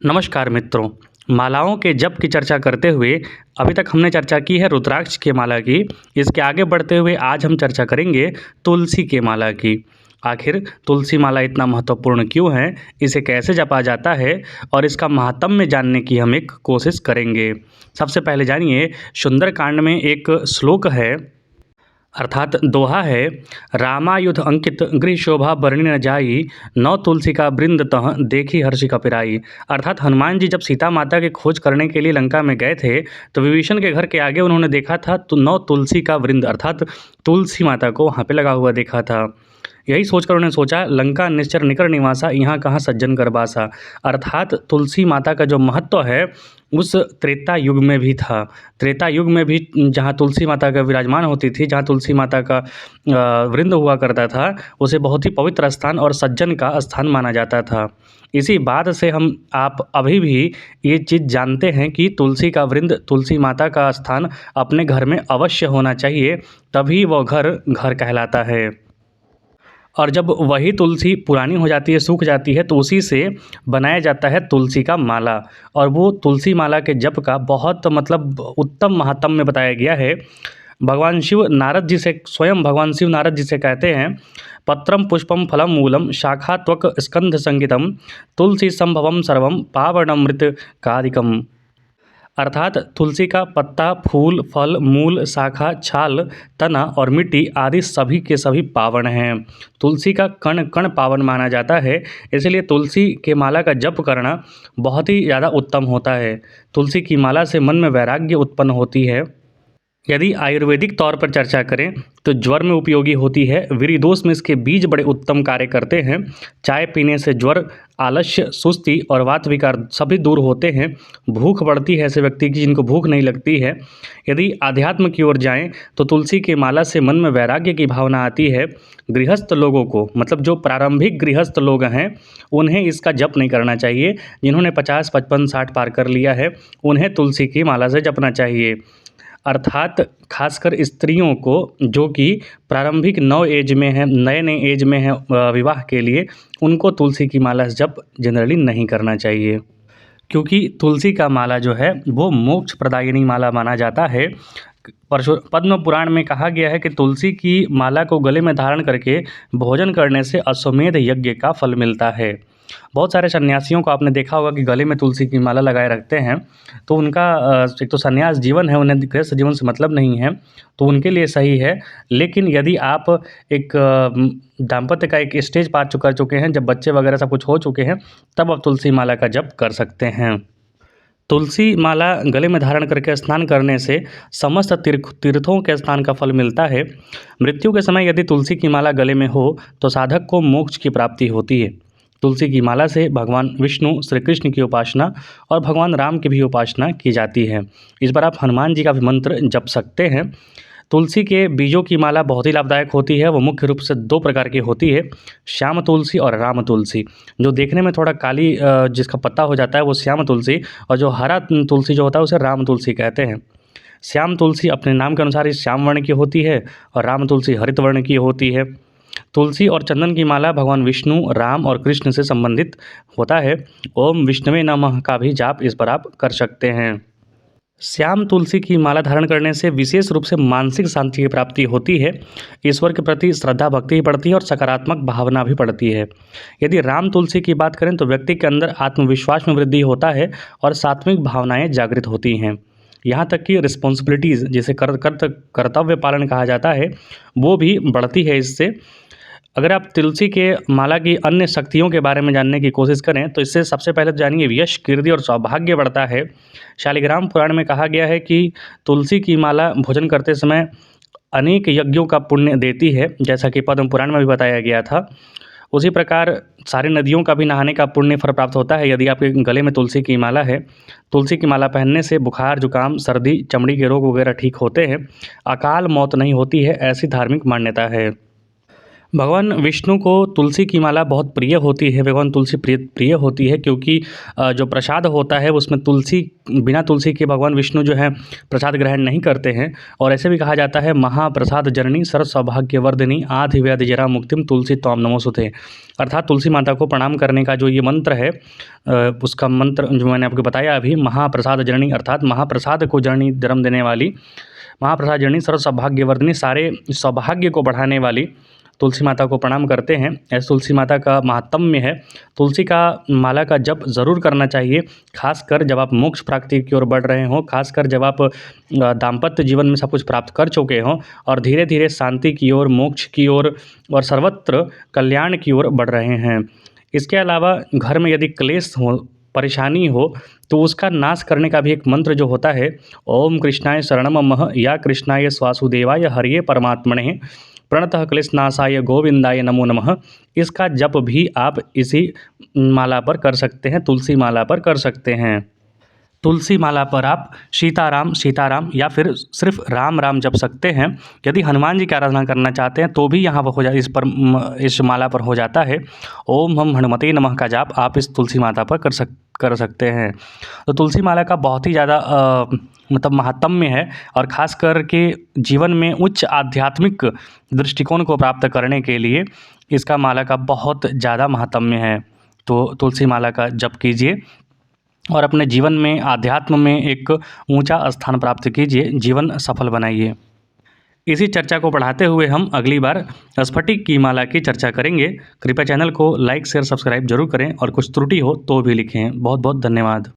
नमस्कार मित्रों। मालाओं के जप की चर्चा करते हुए अभी तक हमने चर्चा की है रुद्राक्ष के माला की। इसके आगे बढ़ते हुए आज हम चर्चा करेंगे तुलसी के माला की। आखिर तुलसी माला इतना महत्वपूर्ण क्यों है, इसे कैसे जपा जाता है और इसका महात्म्य जानने की हम एक कोशिश करेंगे। सबसे पहले जानिए, सुंदरकांड में एक श्लोक है, अर्थात दोहा है, रामायुध अंकित गृह शोभा बरनी न जाई, नौ तुलसी का वृंद तह देखी हर्षि कपिराई। अर्थात हनुमान जी जब सीता माता की खोज करने के लिए लंका में गए थे तो विभीषण के घर के आगे उन्होंने देखा था तो नौ तुलसी का वृंद अर्थात तुलसी माता को वहाँ पे लगा हुआ देखा था। यही सोचकर उन्होंने सोचा, लंका निश्चर निकर निवासा, यहाँ कहाँ सज्जन कर बासा। अर्थात तुलसी माता का जो महत्व है उस त्रेता युग में भी था। त्रेता युग में भी जहाँ तुलसी माता का विराजमान होती थी, जहाँ तुलसी माता का वृंद हुआ करता था, उसे बहुत ही पवित्र स्थान और सज्जन का स्थान माना जाता था। इसी बात से हम आप अभी भी ये चीज़ जानते हैं कि तुलसी का वृंद, तुलसी माता का स्थान अपने घर में अवश्य होना चाहिए, तभी वो घर घर कहलाता है। और जब वही तुलसी पुरानी हो जाती है, सूख जाती है, तो उसी से बनाया जाता है तुलसी का माला। और वो तुलसी माला के जप का बहुत मतलब उत्तम महात्म्य बताया गया है। भगवान शिव नारद जी से, स्वयं भगवान शिव नारद जी से कहते हैं, पत्रम पुष्पम फलम मूलम शाखा त्वक स्कंध संगीतम तुलसी संभवम सर्वम पावनमृत कादिकम। अर्थात तुलसी का पत्ता, फूल, फल, मूल, शाखा, छाल, तना और मिट्टी आदि सभी के सभी पावन हैं। तुलसी का कण कण पावन माना जाता है, इसलिए तुलसी के माला का जप करना बहुत ही ज़्यादा उत्तम होता है। तुलसी की माला से मन में वैराग्य उत्पन्न होती है। यदि आयुर्वेदिक तौर पर चर्चा करें तो ज्वर में उपयोगी होती है। वीर्यदोष में इसके बीज बड़े उत्तम कार्य करते हैं। चाय पीने से ज्वर, आलस्य, सुस्ती और वात विकार सभी दूर होते हैं। भूख बढ़ती है ऐसे व्यक्ति की जिनको भूख नहीं लगती है। यदि आध्यात्म की ओर जाएं तो तुलसी के माला से मन में वैराग्य की भावना आती है। गृहस्थ लोगों को, मतलब जो प्रारंभिक गृहस्थ लोग हैं, उन्हें इसका जप नहीं करना चाहिए। जिन्होंने 50, 55, 60 पार कर लिया है, उन्हें तुलसी की माला से जपना चाहिए। अर्थात खासकर स्त्रियों को जो कि प्रारंभिक नौ एज में है, नए नए एज में है विवाह के लिए, उनको तुलसी की माला से जप जनरली नहीं करना चाहिए, क्योंकि तुलसी का माला जो है वो मोक्ष प्रदायिनी माला माना जाता है। पद्म पुराण में कहा गया है कि तुलसी की माला को गले में धारण करके भोजन करने से अश्वमेध यज्ञ का फल मिलता है। बहुत सारे सन्यासियों को आपने देखा होगा कि गले में तुलसी की माला लगाए रखते हैं, तो उनका एक तो सन्यास जीवन है, उन्हें गृहस्थ जीवन से मतलब नहीं है, तो उनके लिए सही है। लेकिन यदि आप एक दाम्पत्य का एक स्टेज पार कर चुके हैं, जब बच्चे वगैरह सब कुछ हो चुके हैं, तब आप तुलसी माला का जप कर सकते हैं। तुलसी माला गले में धारण करके स्नान करने से समस्त तीर्थों के स्नान का फल मिलता है। मृत्यु के समय यदि तुलसी की माला गले में हो तो साधक को मोक्ष की प्राप्ति होती है। तुलसी की माला से भगवान विष्णु, श्री कृष्ण की उपासना और भगवान राम की भी उपासना की जाती है। इस बार आप हनुमान जी का भी मंत्र जप सकते हैं। तुलसी के बीजों की माला बहुत ही लाभदायक होती है। वो मुख्य रूप से दो प्रकार की होती है, श्याम तुलसी और राम तुलसी। जो देखने में थोड़ा काली जिसका पत्ता हो जाता है वो श्याम तुलसी, और जो हरा तुलसी जो होता है उसे राम तुलसी कहते हैं। श्याम तुलसी अपने नाम के अनुसार ही श्याम वर्ण की होती है और राम तुलसी हरित वर्ण की होती है। तुलसी और चंदन की माला भगवान विष्णु, राम और कृष्ण से संबंधित होता है। ओम विष्णुवे नमः का भी जाप इस पर आप कर सकते हैं। श्याम तुलसी की माला धारण करने से विशेष रूप से मानसिक शांति की प्राप्ति होती है। ईश्वर के प्रति श्रद्धा भक्ति बढ़ती है और सकारात्मक भावना भी बढ़ती है। यदि राम तुलसी की बात करें तो व्यक्ति के अंदर आत्मविश्वास में वृद्धि होता है और सात्विक भावनाएं जागृत होती हैं। यहाँ तक कि रिस्पॉन्सिबिलिटीज़, जिसे कर्तव्य पालन कहा जाता है, वो भी बढ़ती है इससे। अगर आप तुलसी के माला की अन्य शक्तियों के बारे में जानने की कोशिश करें तो इससे सबसे पहले तो जानिए, यश, कीर्ति और सौभाग्य बढ़ता है। शालिग्राम पुराण में कहा गया है कि तुलसी की माला भोजन करते समय अनेक यज्ञों का पुण्य देती है, जैसा कि पद्म पुराण में भी बताया गया था। उसी प्रकार सारी नदियों का भी नहाने का पुण्य फल प्राप्त होता है यदि आपके गले में तुलसी की माला है। तुलसी की माला पहनने से बुखार, जुकाम, सर्दी, चमड़ी के रोग वगैरह ठीक होते हैं। अकाल मौत नहीं होती है, ऐसी धार्मिक मान्यता है। भगवान विष्णु को तुलसी की माला बहुत प्रिय होती है, भगवान तुलसी प्रिय होती है क्योंकि जो प्रसाद होता है उसमें तुलसी, बिना तुलसी के भगवान विष्णु जो है प्रसाद ग्रहण नहीं करते हैं। और ऐसे भी कहा जाता है महाप्रसाद जननी सर्व सौभाग्यवर्धिनी आधि व्याध जरा मुक्तिम तुलसी त्वाम नमोस्तुते। अर्थात तुलसी माता को प्रणाम करने का जो ये मंत्र है, उसका मंत्र जो मैंने आपको बताया अभी, महाप्रसाद जननी अर्थात महाप्रसाद को जननी जन्म देने वाली, महाप्रसाद जननी सर्व सौभाग्यवर्धिनी सारे सौभाग्य को बढ़ाने वाली तुलसी माता को प्रणाम करते हैं। ऐसे तुलसी माता का महात्म्य है। तुलसी का माला का जप ज़रूर करना चाहिए, खासकर जब आप मोक्ष प्राप्ति की ओर बढ़ रहे हों, खासकर जब आप दाम्पत्य जीवन में सब कुछ प्राप्त कर चुके हों और धीरे धीरे शांति की ओर, मोक्ष की ओर और सर्वत्र कल्याण की ओर बढ़ रहे हैं। इसके अलावा घर में यदि क्लेश हो, परेशानी हो, तो उसका नाश करने का भी एक मंत्र जो होता है, ओम कृष्णाय शरणम मम या कृष्णाय वासुदेवाय हरिये परमात्मने प्रणतः क्लेशनाशाय गोविंदाय नमो नमः। इसका जप भी आप इसी माला पर कर सकते हैं, तुलसी माला पर कर सकते हैं। तुलसी माला पर आप सीताराम सीताराम या फिर सिर्फ राम राम जप सकते हैं। यदि हनुमान जी की आराधना करना चाहते हैं तो भी यहाँ पर हो जाए, इस माला पर हो जाता है। ओम हम हनुमते नमः का जाप आप इस तुलसी माता पर कर सकते हैं। तो तुलसी माला का बहुत ही ज़्यादा मतलब महात्म्य है और ख़ास करके जीवन में उच्च आध्यात्मिक दृष्टिकोण को प्राप्त करने के लिए इसका माला का बहुत ज़्यादा महात्म्य है। तो तुलसी माला का जप कीजिए और अपने जीवन में आध्यात्म में एक ऊंचा स्थान प्राप्त कीजिए, जीवन सफल बनाइए। इसी चर्चा को बढ़ाते हुए हम अगली बार स्फटिक की माला की चर्चा करेंगे। कृपया चैनल को लाइक शेयर सब्सक्राइब जरूर करें और कुछ त्रुटि हो तो भी लिखें। बहुत बहुत धन्यवाद।